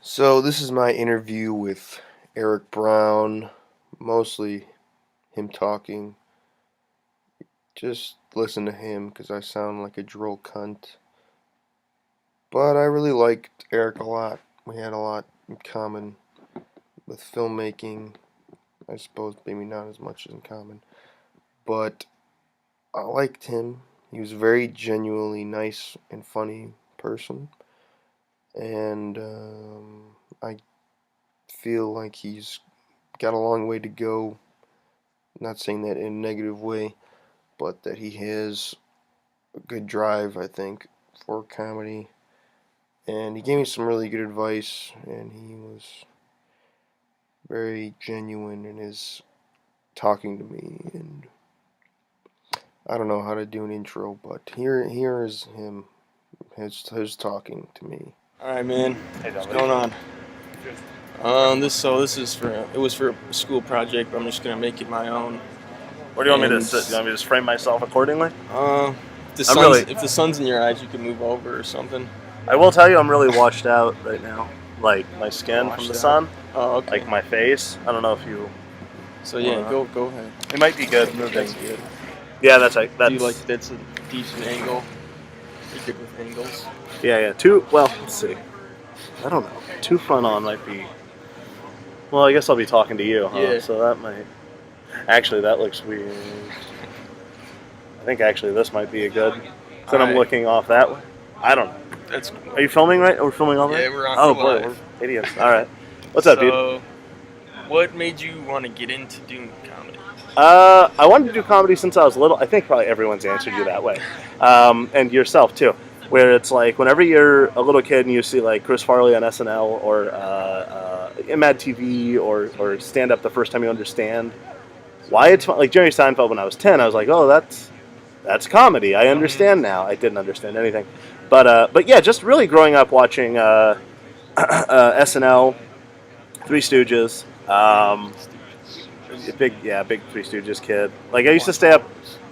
So this is my interview with Eric Brown, mostly him talking. Just listen to him because I sound like a droll cunt. But I really liked Eric a lot. We had a lot in common with filmmaking. I suppose maybe not as much as in common. But I liked him. He was a very genuinely nice and funny person. And I feel like he's got a long way to go. Not saying that in a negative way, but that he has a good drive, I think, for comedy. And he gave me some really good advice, and he was very genuine in his talking to me. And I don't know how to do an intro, but here is him, his talking to me. All right, man. Hey, What's Dominic. going on? This is for it was for a school project, but I'm just gonna make it my own. Where do you want me to And sit? Do you want me to just frame myself accordingly? If the sun's in your eyes, you can move over or something. I will tell you, I'm really washed out right now. Like my skin from Washed the out? sun, Oh, okay. like my face. I don't know if you. So yeah, wanna- go ahead. It might be good. That's good. Yeah, that's right. Do you like that's a decent angle? You're good with angles. Yeah. Two. Well, let's see. I don't know. Two front on might be. Well, I guess I'll be talking to you, huh? Yeah. So that might. Actually, that looks weird. I think actually this might be a good. So I'm Alright. looking off that way. I don't know. That's Are you filming right? Are we filming all right? Yeah, we're on. Oh we're boy, live. we're idiots. All right. What's up, dude? So, what made you want to get into doing comedy? I wanted to do comedy since I was little. I think probably everyone's answered you that way, and yourself too. Where it's like whenever you're a little kid and you see like Chris Farley on SNL or Mad TV or stand up the first time you understand why it's fun. Like Jerry Seinfeld when I was 10, I was like, oh, that's comedy. I understand now. I didn't understand anything, but yeah, just really growing up watching SNL, Three Stooges. Big Three Stooges kid. Like I used to stay up.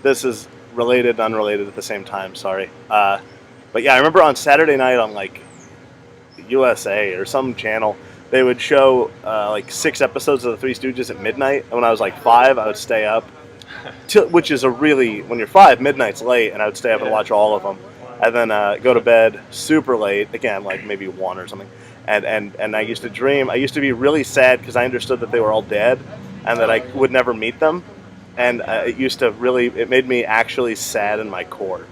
This is related, unrelated at the same time. Sorry, but yeah, I remember on Saturday night on like USA or some channel, they would show like 6 episodes of the Three Stooges at midnight. And when I was like 5, I would stay up, which is a really when you're 5, midnight's late, and I would stay up and watch all of them, and then go to bed super late again, like maybe 1 or something. And I used to dream. I used to be really sad because I understood that they were all dead and that I would never meet them. And it made me actually sad in my core.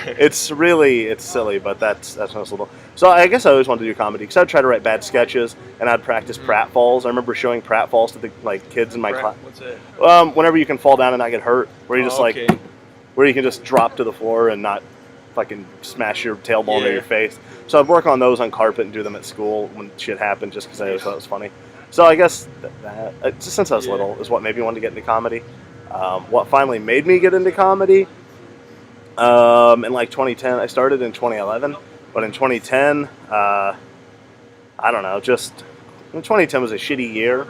It's silly, but that's when I was little. So I guess I always wanted to do comedy because I'd try to write bad sketches and I'd practice pratfalls. I remember showing pratfalls to the kids in my class. What's it? Whenever you can fall down and not get hurt, where you just okay. where you can just drop to the floor and not fucking smash your tailbone or Yeah. your face. So I'd work on those on carpet and do them at school when shit happened just because I always thought it was funny. So I guess that just since I was little is what made me want to get into comedy. What finally made me get into comedy in like 2010, I started in 2011, but in 2010, I don't know, just 2010 was a shitty year,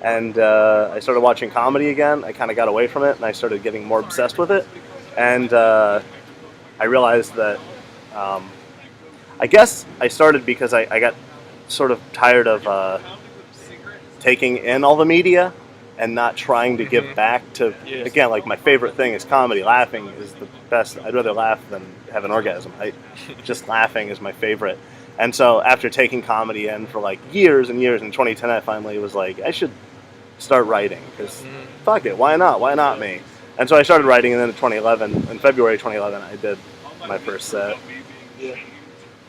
and I started watching comedy again. I kind of got away from it, and I started getting more obsessed with it, and I realized that I guess I started because I got sort of tired of taking in all the media and not trying to give back to, Yes. again, like my favorite thing is comedy. Laughing is the best. I'd rather laugh than have an orgasm. Just laughing is my favorite. And so after taking comedy in for like years and years, in 2010 I finally was like, I should start writing because fuck it, why not? Why not me? And so I started writing, and then in February 2011, I did my first set. Yeah.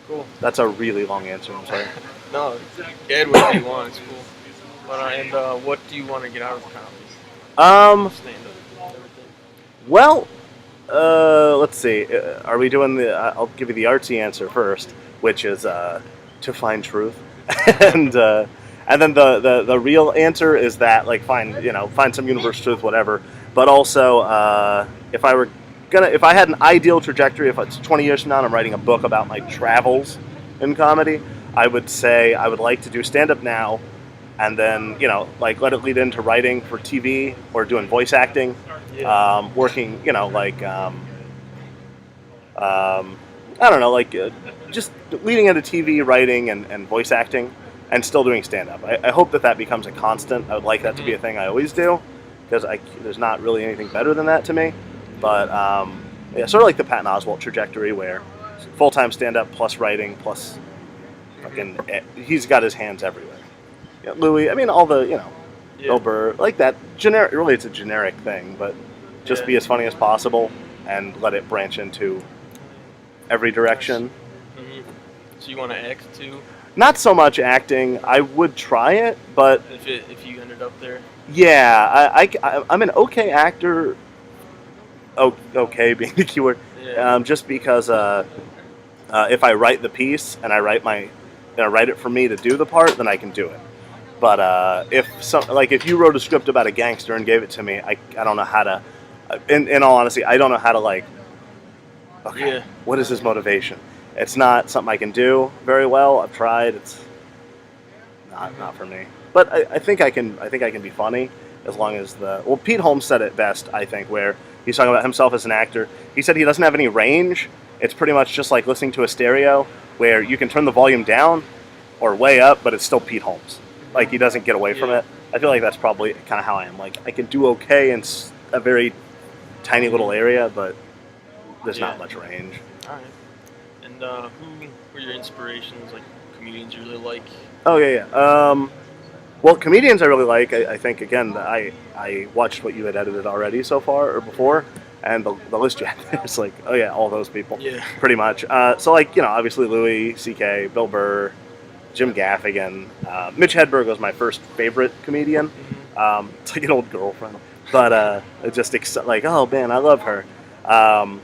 Cool. That's a really long answer, I'm sorry. No, Ed, what you want? It's cool. But what do you want to get out of comedy? Stand up, everything. Well, let's see. Are we doing I'll give you the artsy answer first, which is to find truth, and then the real answer is that like find some universal truth, whatever. But also, if I had an ideal trajectory, if it's 20 years from now and I'm writing a book about my travels in comedy, I would say I would like to do stand up now, and then like let it lead into writing for TV or doing voice acting. Yeah. Working, I I don't know, like just leading into TV, writing, and voice acting, and still doing stand up. I hope that becomes a constant. I would like that to be a thing I always do, because there's not really anything better than that to me. But yeah, sort of like the Patton Oswalt trajectory, where full time stand up plus writing plus fucking he's got his hands everywhere. Yeah, Louis, I mean all the Bill Burr, like that generic. Really, it's a generic thing, but just be as funny as possible and let it branch into every direction. So you want to act too? Not so much acting. I would try it, but if you ended up there. Yeah, I'm an okay actor. Okay being the keyword. Yeah. Just because if I write the piece and I write it for me to do the part, then I can do it. But if you wrote a script about a gangster and gave it to me, I don't know how to. In all honesty, I don't know how to Okay, what is his motivation? It's not something I can do very well. I've tried. It's not for me. But I think I can be funny as long as Pete Holmes said it best, I think, where he's talking about himself as an actor. He said he doesn't have any range. It's pretty much just like listening to a stereo where you can turn the volume down or way up, but it's still Pete Holmes. Like, he doesn't get away from it. I feel like that's probably kind of how I am. Like, I can do okay in a very tiny little area, but there's not much range. All right. And who were your inspirations, like comedians you really like? Oh, yeah. Well, comedians I really like. I think, again, I watched what you had edited already so far, or before, and the list you had there is like, oh, yeah, all those people. Yeah. Pretty much. So, like, obviously Louis C.K., Bill Burr, Jim Gaffigan. Mitch Hedberg was my first favorite comedian. It's like an old girlfriend. But it just, like, oh, man, I love her. God.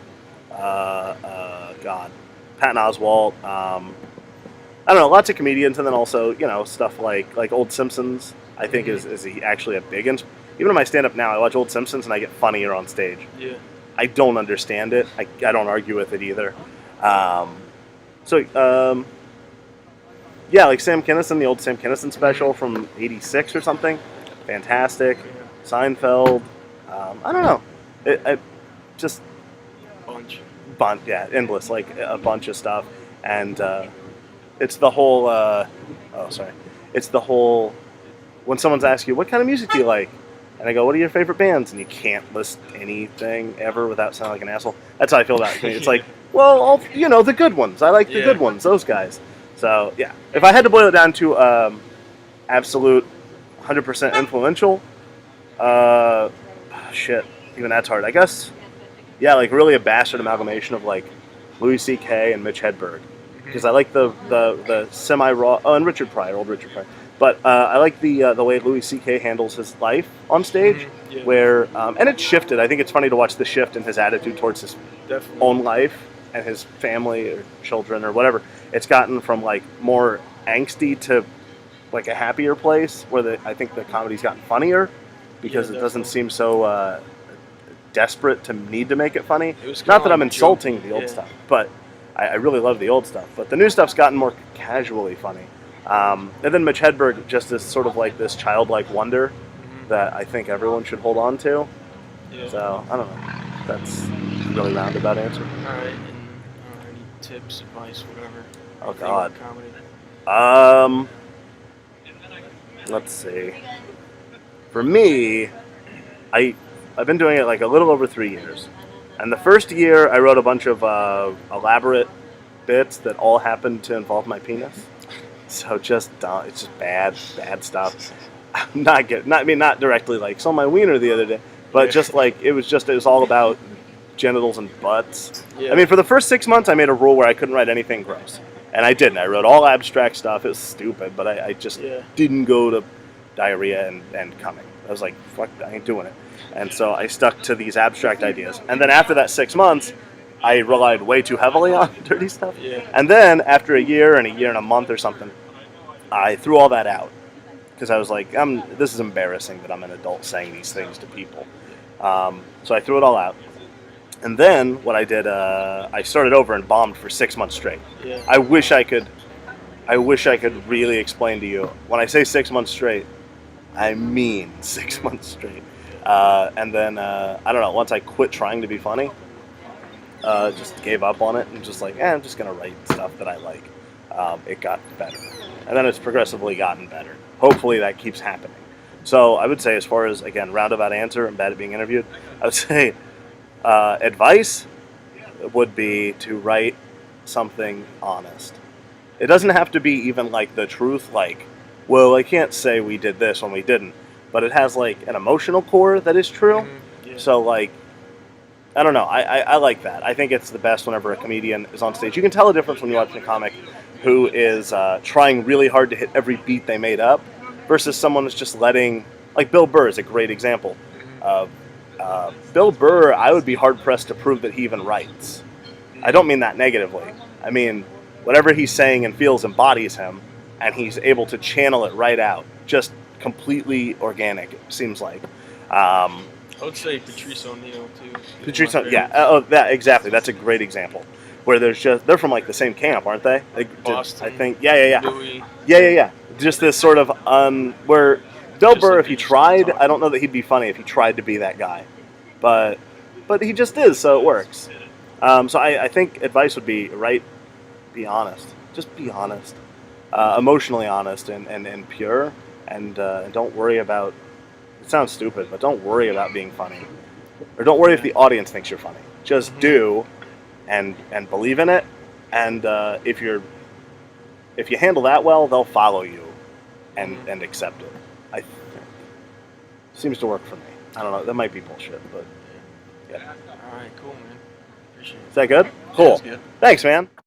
Patton Oswalt. I don't know, lots of comedians, and then also, stuff like old Simpsons, I think is actually a big even in my stand-up now, I watch old Simpsons and I get funnier on stage. Yeah. I don't understand it. I don't argue with it either. Yeah, like Sam Kinison, the old Sam Kinison special from '86 or something. Fantastic. Seinfeld. I don't know. It just endless, like a bunch of stuff, and it's the whole. It's the whole. When someone's asking you, "What kind of music do you like?" and I go, "What are your favorite bands?" and you can't list anything ever without sounding like an asshole. That's how I feel about it. It's like, well, the good ones. I like the good ones. Those guys. So yeah, if I had to boil it down to absolute 100% influential, even that's hard. I guess, yeah, like really a bastard amalgamation of like Louis C.K. and Mitch Hedberg, because I like the semi-raw. Oh, and Richard Pryor, old Richard Pryor. But I like the way Louis C.K. handles his life on stage, where and it's shifted. I think it's funny to watch the shift in his attitude towards his own life and his family or children or whatever. It's gotten from like more angsty to like a happier place, where I think the comedy's gotten funnier because it doesn't seem so desperate to need to make it funny. Not that I'm insulting the old stuff, but I really love the old stuff. But the new stuff's gotten more casually funny. And then Mitch Hedberg just is sort of like this childlike wonder that I think everyone should hold on to. Yeah. So, I don't know. That's a really roundabout answer. Alright, and any tips, advice, whatever? Oh, God. Comedy? Let's see. For me, I've been doing it like a little over 3 years. And the first year, I wrote a bunch of elaborate bits that all happened to involve my penis. So it's just bad stuff. Not directly like saw my wiener the other day, but just like it was all about genitals and butts. Yeah. I mean, for the first 6 months, I made a rule where I couldn't write anything gross, and I didn't. I wrote all abstract stuff. It was stupid, but I just didn't go to diarrhea and coming. I was like, fuck, I ain't doing it. And so I stuck to these abstract ideas. And then after that 6 months, I relied way too heavily on dirty stuff. Yeah. And then after a year and a month or something, I threw all that out. Because I was like, this is embarrassing that I'm an adult saying these things to people. So I threw it all out. And then what I did, I started over and bombed for 6 months straight. Yeah. I wish I could really explain to you. When I say 6 months straight, I mean 6 months straight. And then, I don't know, once I quit trying to be funny, just gave up on it and just like, I'm just gonna write stuff that I like. It got better, and then it's progressively gotten better. Hopefully that keeps happening. So I would say, as far as again roundabout answer, I'm bad at being interviewed. I would say advice would be to write something honest. It doesn't have to be even like the truth, like, well, I can't say we did this when we didn't, but it has like an emotional core that is true. Yeah. So like, I don't know. I like that. I think it's the best whenever a comedian is on stage. You can tell a difference when you watch a comic who is trying really hard to hit every beat they made up versus someone who's just letting, like Bill Burr is a great example. Bill Burr, I would be hard pressed to prove that he even writes. I don't mean that negatively. I mean, whatever he's saying and feels embodies him, and he's able to channel it right out. Just completely organic, it seems like. I would say Patrice O'Neal too. Patrice, that exactly. That's a great example. Where they're from like the same camp, aren't they? Boston. I think. Yeah. Louis. Yeah. Just this sort of where Bill Just Burr, like if he he just tried, talk. I don't know that he'd be funny if he tried to be that guy, but he just is, so it works. So I think advice would be be honest. Just be honest, emotionally honest and pure, and don't worry about. It sounds stupid, but don't worry about being funny, or don't worry if the audience thinks you're funny. Just do, and believe in it, and if you handle that well, they'll follow you, and accept it. I think seems to work for me. I don't know. That might be bullshit, but yeah. All right, cool, man. Appreciate it. Is that good? Yeah, Cool. that's good. Thanks, man.